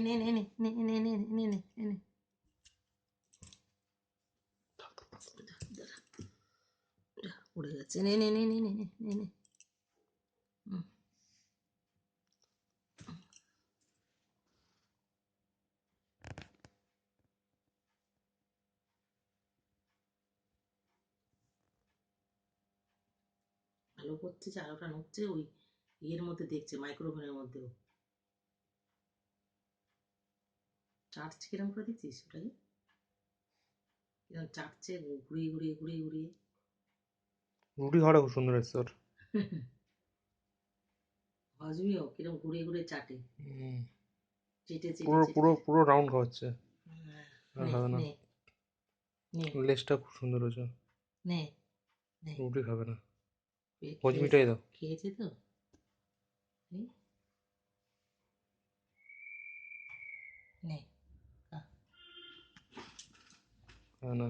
নে নে নে নে নে নে নে নে নে নে উড়ে গেছে, নে নে নে নে নে নে নে নে ভালো করছে, চালটা নড়ছে, ওই ইয়ের মধ্যে দেখছে, মাইক্রোফোনের মধ্যেও চাটছে। কিরম করে দেখছিস ওটাকে, কিরম চাটছে, ঘুরিয়ে ঘুরিয়ে ঘুরিয়ে ঘুরিয়ে। রুটি খাওয়াটা খুব সুন্দর এসছে ওর। হজমিও কিরম ঘুরিয়ে ঘুরিয়ে চাটে, চেটে চেটে পুরো চেটে। পুরো পুরো রাউন্ড খাওয়াচ্ছে। আর নে খাবে না, নে নে লেজটা খুব সুন্দর হয়েছে। নে নে রুটি খাবে না, খেয়েছে, হজমিটাই দাও। খেয়েছে তো। নে নে না